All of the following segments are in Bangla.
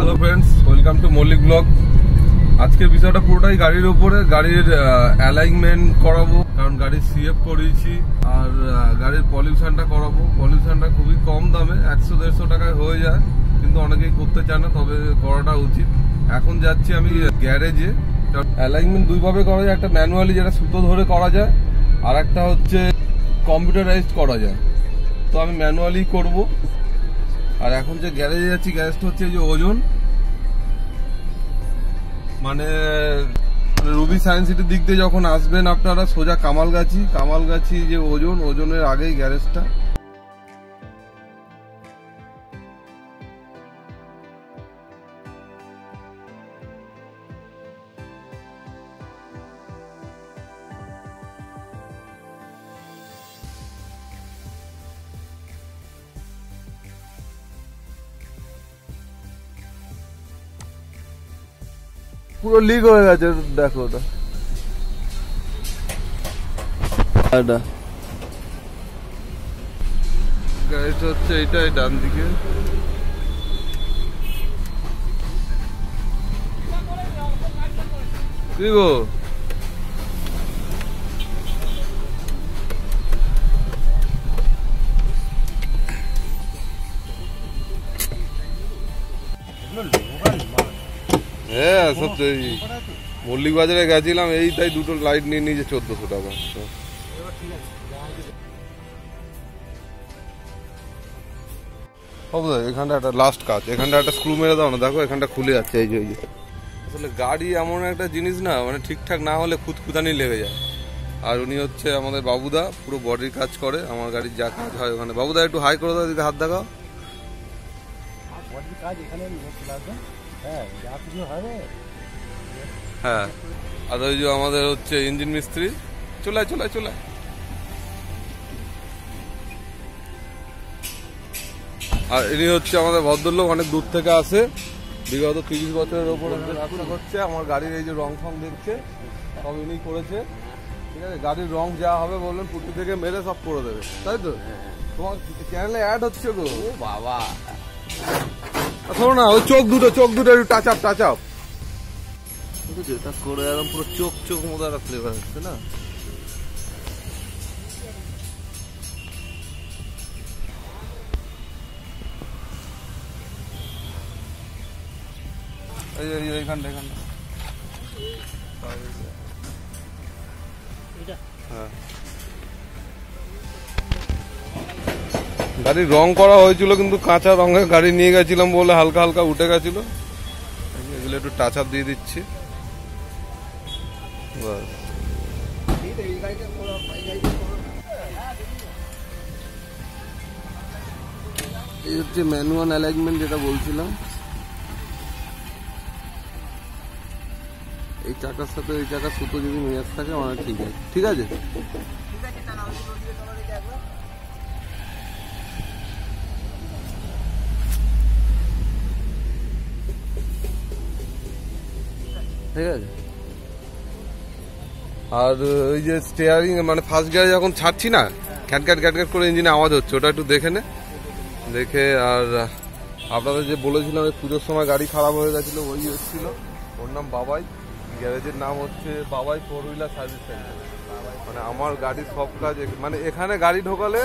Hello friends, welcome to Mallick blog. আজকের বিষয়টা পুরোটাই গাড়ির উপরে। গাড়ির অ্যালাইনমেন্ট করাবো, কারণ গাড়ির সিএফ করিয়েছি, আর গাড়ির পলিউশনটা করাবো। পলিউশনটা খুবই কম দামে, 100-150 টাকায় হয়ে যায়, কিন্তু অনেকেই করতে চায় না, তবে করাটা উচিত। এখন যাচ্ছি আমি গ্যারেজে। অ্যালাইনমেন্ট দুইভাবে করা যায়, একটা ম্যানুয়ালি যেটা সুতো ধরে করা যায়, আর একটা হচ্ছে কম্পিউটারাইজড করা যায়। তো আমি ম্যানুয়ালি করব। আর এখন যে গ্যারেজে যাচ্ছি, গ্যারেজটা হচ্ছে এই যে ওজন, মানে রুবি সায়েন্স সিটির দিক দিয়ে যখন আসবেন আপনারা সোজা কামালগাছি যে ওজনের আগেই গ্যারেজটা। পুরো লিক হয়ে গেছে, দেখো ওটা। গাড়িটা হচ্ছে এইটাই, ডান দিকে। কি গো, হ্যাঁ সব মল্লিক বাজারে গেছিলাম, এই তাই দুটো লাইট নিয়ে নিয়েছে 1400 টাকা। এখানটা একটা লাস্ট কাজ, এখানটা একটা স্ক্রু মেরে দাও না, দেখো এখানটা খুলে যাচ্ছে। এই যে আসলে গাড়ি এমন একটা জিনিস না, মানে ঠিকঠাক না হলে খুঁতখুতানি লেগে যায়। আর উনি হচ্ছে আমাদের বাবুদা, পুরো বডির কাজ করে। আমার গাড়ির যা কাজ হয় ওখানে। বাবুদা একটু হাই করে দাও, দিকে হাত দেখাও। হ্যাঁ, আর ওই যে আমাদের হচ্ছে ইঞ্জিন মিস্ত্রি, চলে আর ইনি হচ্ছে আমাদের ভদ্রলোক, অনেক দূর থেকে আসে, বিগত 30 বছরের ওপরে ব্যবসা করছে। আমার গাড়ির এই যে রং ফং দেখছে, সব ইনি করেছে। ঠিক আছে, গাড়ির রং যা হবে বললেন পুটি থেকে মেরে সব করে দেবে, তাই তো? তোমার চ্যানেলে অ্যাড হচ্ছে গো। ও বাবা, শোনো না, ওই চোখ দুটো একটু টাচ আপ যেটা করে একদম পুরো চোখ মতো একটা ফ্লেভার হচ্ছে না। এইখানটা হ্যাঁ, গাড়ির রং করা হয়েছিল, কিন্তু কাঁচা রঙের গাড়ি নিয়ে গেছিলাম বলে হালকা উঠে গেছিল। এগুলো একটু টাচ আপ দিয়ে দিচ্ছি। এই হচ্ছে ম্যানুয়াল অ্যালাইনমেন্ট যেটা বলছিলাম। এই চাকার সাথে এই চাকার সুতো যদি মেয়াজ থাকে আমার ঠিক আছে। আর ওই যে স্টিয়ারিং, মানে ফার্স্ট গিয়ারে যখন ছাড়ছি না, ঘ্যাট করে ইঞ্জিনে আওয়াজ হচ্ছে, ওটা একটু দেখে। আর আপনাদের যে বলেছিলাম এই পুজোর সময় গাড়ি খারাপ হয়ে গেছিলো, ওই এসেছিল, ওর নাম বাবাই। গ্যারেজের নাম হচ্ছে বাবাই 4 হুইলার সার্ভিস সেন্টার। মানে আমার গাড়ির সব কাজ, মানে এখানে গাড়ি ঢোকালে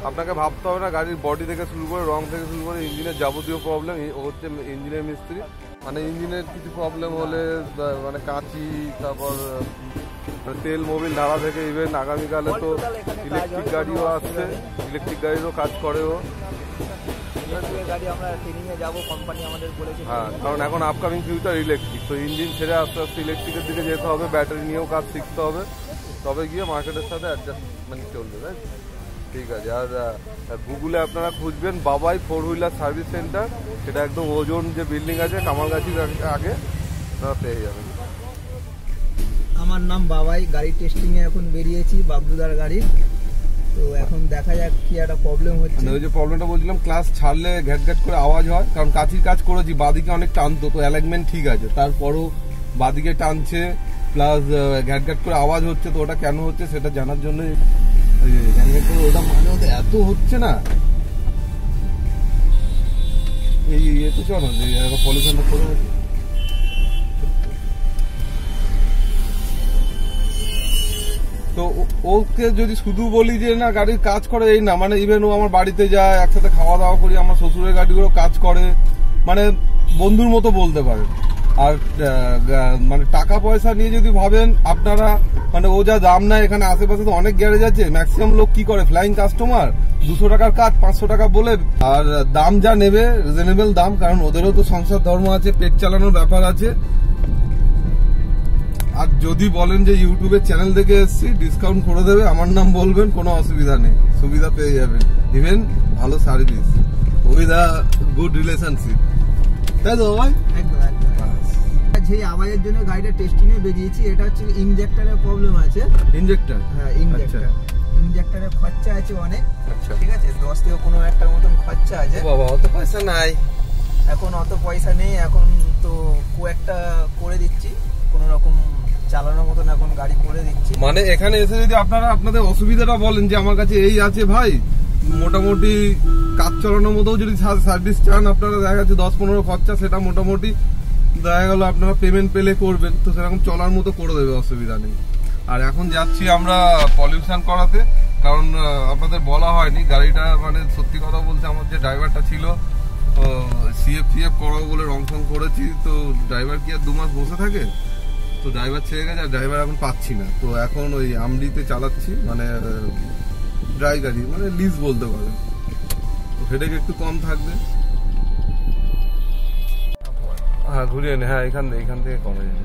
আপনাকে ভাবতে হবে না, গাড়ির বডি থেকে শুরু করে, রং থেকে শুরু করে, ইঞ্জিনের যাবতীয় প্রবলেম ও হচ্ছে ইঞ্জিনের মিস্ত্রি। মানে ইঞ্জিনের কিছু প্রবলেম হলে, মানে কাঁচি, তারপর তেল মোবিল নাড়া থেকে, ইভেন আগামীকালে তো ইলেকট্রিক গাড়িও আসছে, ইলেকট্রিক গাড়িরও কাজ করে ও। হ্যাঁ, কারণ এখন আপকামিং ফিউচার ইলেকট্রিক, তো ইঞ্জিন ছেড়ে আস্তে আস্তে ইলেকট্রিকের দিকে যেতে হবে, ব্যাটারি নিয়েও কাজ শিখতে হবে, তবে গিয়ে মার্কেটের সাথে অ্যাডজাস্টমেন্ট চলবে, তাই? ঠিক আছে। আর গুগলে আপনারা খুঁজবেন বাবাই 4 হুইলার সার্ভিস সেন্টার, সেটা একদম ওজন যে বিল্ডিং আছে কামালগাছির আগে, আপনারা পেয়ে যাবেন। আমার নাম বাবাই, গাড়ি টেস্টিং এ এখন বেরিয়েছি বাবলুদার গাড়ি। তো এখন দেখা যাক কি একটা প্রবলেম হচ্ছে। ওই যে প্রবলেমটা বলছিলাম, ক্লাস ছাড়লে ঘ্যাট করে আওয়াজ হয়, কারণ কাঁচির কাজ করেছি, বাদিকে অনেক টানতো, তো অ্যালাইনমেন্ট ঠিক আছে, তারপরও বাদিকে টানছে, প্লাস ঘ্যাট করে আওয়াজ হচ্ছে। তো ওটা কেন হচ্ছে সেটা জানার জন্য ওটা মাঝে মধ্যে এত হচ্ছে না, এই ইয়েতে চলো যে পলিউশনটা করে তো ওকে যদি শুধু বলি যে না গাড়ির কাজ করে এই না, মানে ইভেন ও আমার বাড়িতে যায়, একসাথে খাওয়া দাওয়া করি, আমার শ্বশুরের গাড়িগুলো কাজ করে, মানে বন্ধুর মতো বলতে পারেন। আর মানে টাকা পয়সা নিয়ে যদি ভাবেন আপনারা, মানে ও যা দাম নেয়, এখানে আশেপাশে তো অনেক গ্যারেজ আছে, ম্যাক্সিমাম লোক কি করে ফ্লাইং কাস্টমার 200 টাকার কাজ 500 টাকা বলে, আর দাম যা নেবে রিজনেবল দাম, কারণ ওদেরও তো সংসার ধর্ম আছে, পেট চালানোর ব্যাপার আছে। আর যদি বলেন যে ইউটিউবের চ্যানেল থেকে এসেছি, ডিসকাউন্ট করে দেবে, আমার নাম বলবেন, কোনো অসুবিধা নেই, সুবিধা পেয়ে যাবেন, ইভেন ভালো service with a good relationship, তাই তো ভাই? একদম একদম। যে আওয়াজের জন্য গাড়িটা টেস্টিং এ বেরিয়েছি, এটা হচ্ছে ইনজেক্টরের প্রবলেম আছে। ইনজেক্টর? হ্যাঁ ইনজেক্টর। ইনজেক্টরের খরচা আছে অনেক। আচ্ছা ঠিক আছে, 10 থেকে 15,000 টাকার মতন খরচা আছে। বাবা অত পয়সা নাই এখন, অত পয়সা নেই এখন, তো একটা করে দিচ্ছি কোন রকম চালানোর মতন, এখন গাড়ি করে দিচ্ছি। মানে এখানে এসে যদি আপনারা আপনাদের অসুবিধাটা বলেন যে আমার কাছে এই আছে ভাই, মোটামুটি কাজ চালানোর মতো যদি সার্ভিস চান আপনারা, দেখা যাচ্ছে 10-15 খরচা, সেটা মোটামুটি দেখা গেল আপনারা পেমেন্ট পেলে করবেন, তো সেরকম চলার মতো করে দেবে, অসুবিধা নেই। আর এখন যাচ্ছি আমরা পলিউশন করাতে, কারণ আপনাদের বলা হয়নি গাড়িটা, মানে সত্যি কথা বলতে আমার যে ড্রাইভারটা ছিল সিএফ করাবো বলে রং ফং করেছি, তো ড্রাইভার কি আর 2 মাস বসে থাকে, তো ড্রাইভার ছেড়ে গেছে, আর ড্রাইভার এখন পাচ্ছি না, তো এখন ওই আমডিতে চালাচ্ছি, মানে ড্রাই গাড়ি, মানে লিজ বলতে পারেন, তো হেডেক একটু কম থাকবে। হ্যাঁ ঘুরিয়ে নে, হ্যাঁ এখান থেকে কমে যাবে,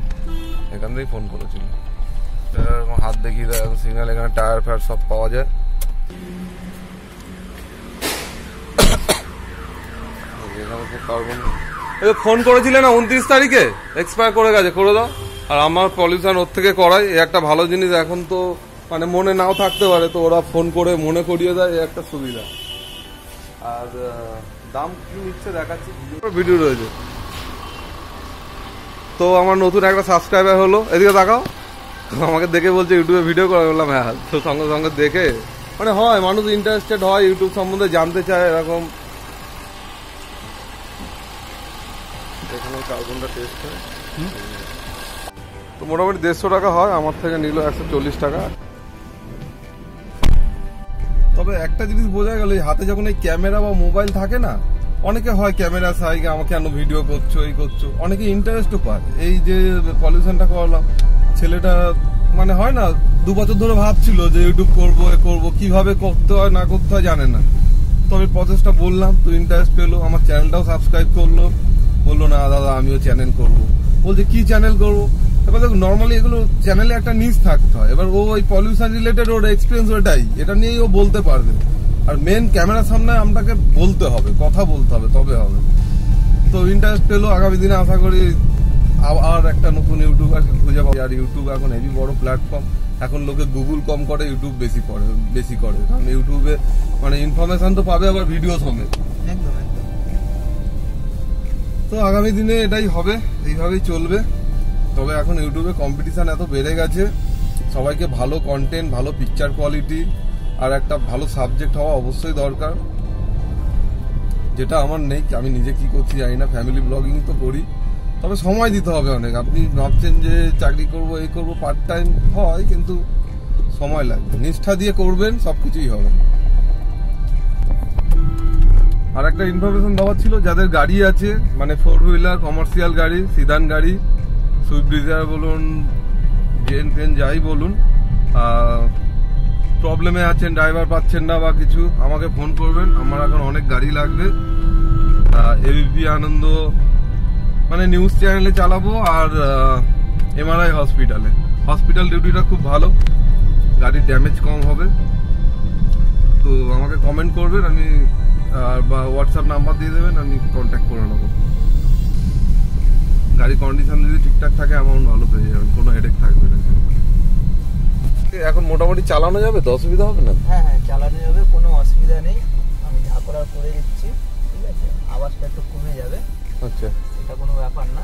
এখান থেকেই ফোন করেছিল, হাত দেখিয়ে দেয় সিগন্যাল, এখানে টায়ার ফায়ার সব পাওয়া যায়। ফোন করেছিলে না 29 তারিখে, এক্সপায়ার করে গেছে, করে দাও। আর আমার পলিউশন ওর থেকে করাই, এই একটা ভালো জিনিস, এখন তো মানে মনে নাও থাকতে পারে, তো ওরা ফোন করে মনে করিয়ে দেয়, এই একটা সুবিধা। আর দাম কি নিচ্ছে দেখাচ্ছি, ভিডিও রয়েছে। তো আমার নতুন একটা সাবস্ক্রাইবার হলো, এদিকে দেখাও, আমাকে দেখে বলছে ইউটিউবে ভিডিও করে, বললাম হ্যাঁ, তো সঙ্গে সঙ্গে দেখে মানে হয় মানুষ ইন্টারেস্টেড হয়, ইউটিউব সম্বন্ধে জানতে চায় এরকম। এখানে কার্বনটা টেস্ট হয়, তো মোটামুটি 150 টাকা হয়, আমার থেকে নিল 140 টাকা। তবে একটা জিনিস বোঝা গেল, হাতে যখন এই ক্যামেরা বা মোবাইল থাকে না, অনেকে হয় ক্যামেরা সাইকে আমাকে কেন ভিডিও করছো, এই করছো, অনেকে ইন্টারেস্টও পায়। এই যে পলিউশনটা করলাম, ছেলেটা মানে হয় না 2 বছর ধরে ভাবছিল যে ইউটিউব করবো, এ করবো, কিভাবে করতে হয় না করতে হয় জানে না, তবে প্রসেসটা বললাম, তো ইন্টারেস্ট পেলো, আমার চ্যানেলটাও সাবস্ক্রাইব করলো, বললো না দাদা আমিও চ্যানেল করবো। বলছে কি চ্যানেল করবো? এবার দেখো নর্মালি এগুলো চ্যানেলে একটা নিজ থাকতে হয়, এবার ও ওই পলিউশন রিলেটেড ওর এক্সপিরিয়েন্স ওটাই, এটা নিয়েই ও বলতে পারবে। আর মেন ক্যামেরার সামনে আপনাকে বলতে হবে, কথা বলতে হবে, তবে হবে। তো ইন্টারেস্ট পেলো, আগামী দিনে আশা করি আর একটা নতুন ইউটিউবারকে খুঁজে পাবো। আর ইউটিউব এখন হেভি বড় প্ল্যাটফর্ম, এখন লোকে গুগল কম করে, ইউটিউব বেশি করে, কারণ ইউটিউবে মানে ইনফরমেশন তো পাবে, আবার ভিডিও সমেত। একদম একদম। তো আগামী দিনে এটাই হবে, এইভাবেই চলবে। তবে এখন ইউটিউবে কম্পিটিশন এত বেড়ে গেছে, সবাইকে ভালো কন্টেন্ট, ভালো পিকচার কোয়ালিটি আর একটা ভালো সাবজেক্ট হওয়া অবশ্যই দরকার, যেটা আমার নেই। আমি নিজে কি করছি জানি না, ফ্যামিলি ব্লগিং তো করি, তবে সময় দিতে হবে অনেক। আপনি ভাবছেন যে চাকরি করব, এই করব, পার্ট টাইম হয়, কিন্তু সময় লাগবে, নিষ্ঠা দিয়ে করবেন, সবকিছুই হবে। আর একটা ইনফরমেশন দেওয়ার ছিল, যাদের গাড়ি আছে, মানে 4 হুইলার, কমার্শিয়াল গাড়ি, সিদান গাড়ি, সুইফট ডিজায়ার বলুন, জেন ফেন যাই বলুন, প্রবলেমে আছেন, ড্রাইভার পাচ্ছেন না বা কিছু, আমাকে ফোন করবেন। আমার এখন অনেক গাড়ি লাগবে, এবিপি আনন্দ মানে নিউজ চ্যানেলে চালাবো, আর এমআরআই হসপিটাল ডিউটিটা খুব ভালো, গাড়ির ড্যামেজ কম হবে। তো আমাকে কমেন্ট করবেন, আমি বা হোয়াটসঅ্যাপ নাম্বার দিয়ে দেবেন, আমি কন্ট্যাক্ট করে নেবো। গাড়ির কন্ডিশন যদি ঠিকঠাক থাকে অ্যামাউন্ট ভালো পেয়ে যাবেন, কোনো হেডেক থাকবে না। এখন মোটামুটি চালানো যাবে তো, অসুবিধা হবে না? হ্যাঁ হ্যাঁ, চালানো যাবে, কোনো অসুবিধা নেই। আমি যা করার করে দিচ্ছি, ঠিক আছে, আওয়াজটা একটু কমে যাবে। আচ্ছা, এটা কোনো ব্যাপার না।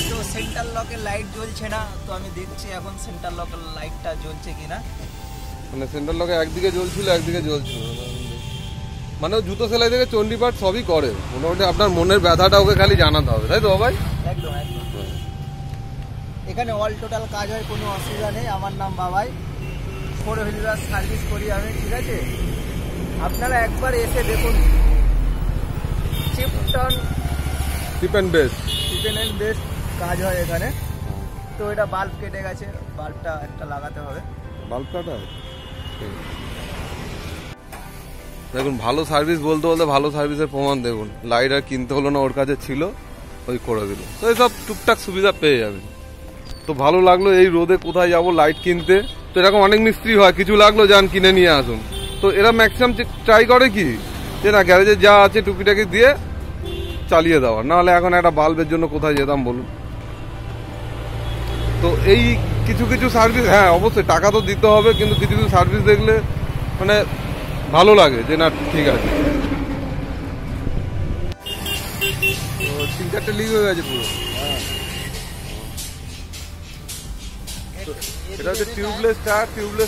তো সেন্টার লকের লাইট জ্বলছে না, তো আমি দেখছি এখন সেন্টার লকের লাইটটা জ্বলছে কিনা। মানে সেন্টার লকে একদিকে জ্বলছিল, একদিকে জ্বলছিল। মানে ও জুতো সেলাই থেকে চণ্ডীপাঠ সবই করে, মোটামুটি আপনার মনের ব্যথাটা ওকে খালি জানাতে হবে, তাই তো ভাই? একদম একদম। এখানে অল টোটাল কাজ হয়, কোনো অসুবিধা নেই। আমার নাম বাবাই, 4 হুইলার সার্ভিস করি আমি, ঠিক আছে? আপনারা একবার এসে দেখুন। চিপ অ্যান্ড বেস্ট কাজ হয় এখানে। তো এটা বাল্ব কেটে গেছে, বাল্বটা একটা লাগাতে হবে। বাল্ব কাটা দেখুন, ভালো সার্ভিস বলতে বলতে ভালো সার্ভিসের প্রমাণ দেখুন। লাইট আর কিনতে হলো না, ওর কাছে ছিল, ওই করে দিল। তো এই সব টুকটাক সুবিধা পেয়ে যাবেন। তো ভালো লাগলো, এই রোদে কোথায় যাব লাইট কিনতে? তো এরকম অনেক মিস্ত্রি হয়, কিছু লাগলো যান কিনে নিয়ে আসুন। তো এরা ম্যাক্সিমাম ট্রাই করে কি যে না, গ্যারেজে যা আছে টুকিটাকি দিয়ে চালিয়ে দেওয়া, নাহলে এখন একটা বাল্বের জন্য কোথায় যেতাম বলুন? তো এই কিছু কিছু সার্ভিস, হ্যাঁ অবশ্যই টাকা তো দিতে হবে, কিন্তু কিছু কিছু সার্ভিস দেখলে মানে ভালো লাগে যে না ঠিক আছে। তো 3-4টে লিক হয়ে গেছে পুরো। এটা হচ্ছে টিউবলেস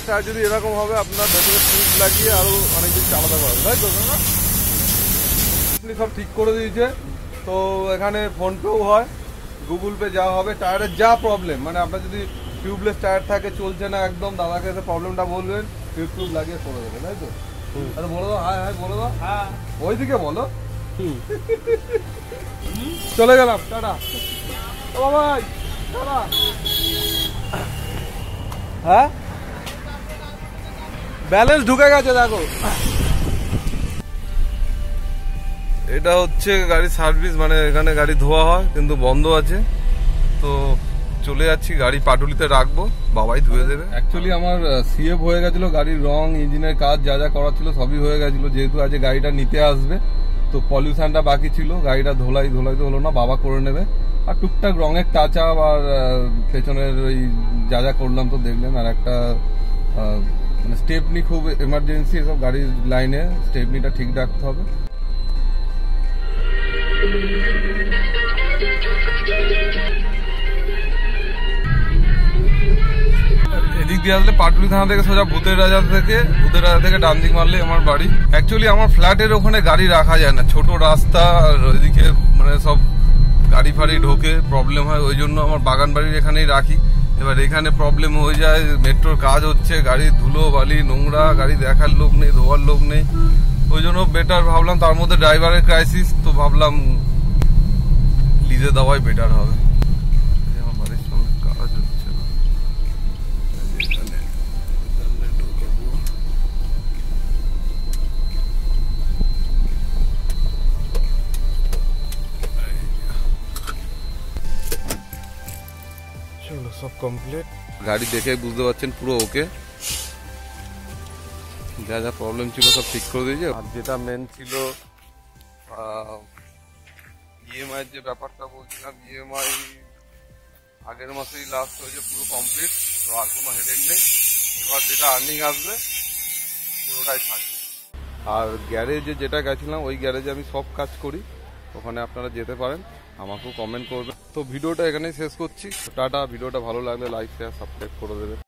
টায়ার যদি এরকম হবে আপনার ভেতরে টিউব লাগিয়ে আরো অনেকদিন চালাতে পারবেন, তাই তো? আপনি সব ঠিক করে দিয়েছে। তো এখানে ফোনপেও হয়, গুগল পে যা হবে। টায়ারের যা প্রবলেম, মানে আপনার যদি টিউবলেস টায়ার থাকে, চলছে না একদম, দাদাকে এসে প্রবলেমটা বলবেন, টিউব লাগিয়ে করে দেবে, তাই তো? আরে বলে দাও, হাই বলে দাও, ওইদিকে বলো। চলে গেলাম, টাটা। ও বাবাই, টাটা। হ্যাঁ, ব্যালেন্স ঢুকে গেছে দেখো। এটা হচ্ছে গাড়ি সার্ভিস, মানে এখানে গাড়ি ধোয়া হয় কিন্তু বন্ধ আছে। তো চলে যাচ্ছি, গাড়ি পাটুলিতে রাখবো, বাবাই ধুয়ে দেবে। অ্যাকচুয়ালি আমার সিএফ হয়ে গেছিল, গাড়ির রং ইঞ্জিনের কাজ যা যা করার ছিল সবই হয়ে গেছিল। যেহেতু আজ গাড়িটা নিতে আসবে, তো পলিউশনটা বাকি ছিল, গাড়িটা ধোলাই তো হলো না, বাবা করে নেবে। আর টুকটাক রঙের টাচ আপ আর পেছনের ওই যা যা করলাম তো দেখলেন। আর একটা মানে স্টেপনি খুব এমার্জেন্সি, এসব গাড়ির লাইনে স্টেপনিটা ঠিক রাখতে হবে। এদিক দিয়ে আসলে পাটুলি থানা থেকে সোজা ভূতের রাজা থেকে ডান দিক মারলে আমার বাড়ি। অ্যাকচুয়ালি আমার ফ্ল্যাটের ওখানে গাড়ি রাখা যায় না, ছোট রাস্তা, আর ওইদিকে মানে সব গাড়ি ফাড়ি ঢোকে, প্রবলেম হয়। ওই জন্য আমার বাগান বাড়ির এখানেই রাখি। এবার এখানে প্রবলেম হয়ে যায়, মেট্রোর কাজ হচ্ছে, গাড়ির ধুলো বালি নোংরা, গাড়ি দেখার লোক নেই, ধোয়ার লোক নেই। ওই জন্য বেটার ভাবলাম, তার মধ্যে ড্রাইভারের ক্রাইসিস, তো ভাবলাম লিজে দেওয়াই বেটার হবে। আমার বাড়ির সঙ্গে কাজ হচ্ছে না, চলো সব কমপ্লিট। গাড়ি দেখে বুঝতে পারছেন পুরো ওকে, যা যা প্রবলেম ছিল সব ঠিক করে দিয়েছে। আর যেটা মেন ছিল ইএমআই এর যে ব্যাপারটা বলছিলাম, ইএমআই আগের মাসেই লাস্ট হয়েছে, পুরো কমপ্লিট, তো আর কোনো হেডেক নেই। এবার যেটা আর্নিং আসবে পুরোটাই থাকবে। আর গ্যারেজে যেটা গেছিলাম, ওই গ্যারেজে আমি সব কাজ করি, ওখানে আপনারা যেতে পারেন, আমাকেও কমেন্ট করবেন। তো ভিডিওটা এখানেই শেষ করছি, টাটা। ভিডিওটা ভালো লাগলে লাইক শেয়ার সাবস্ক্রাইব করে দেবেন।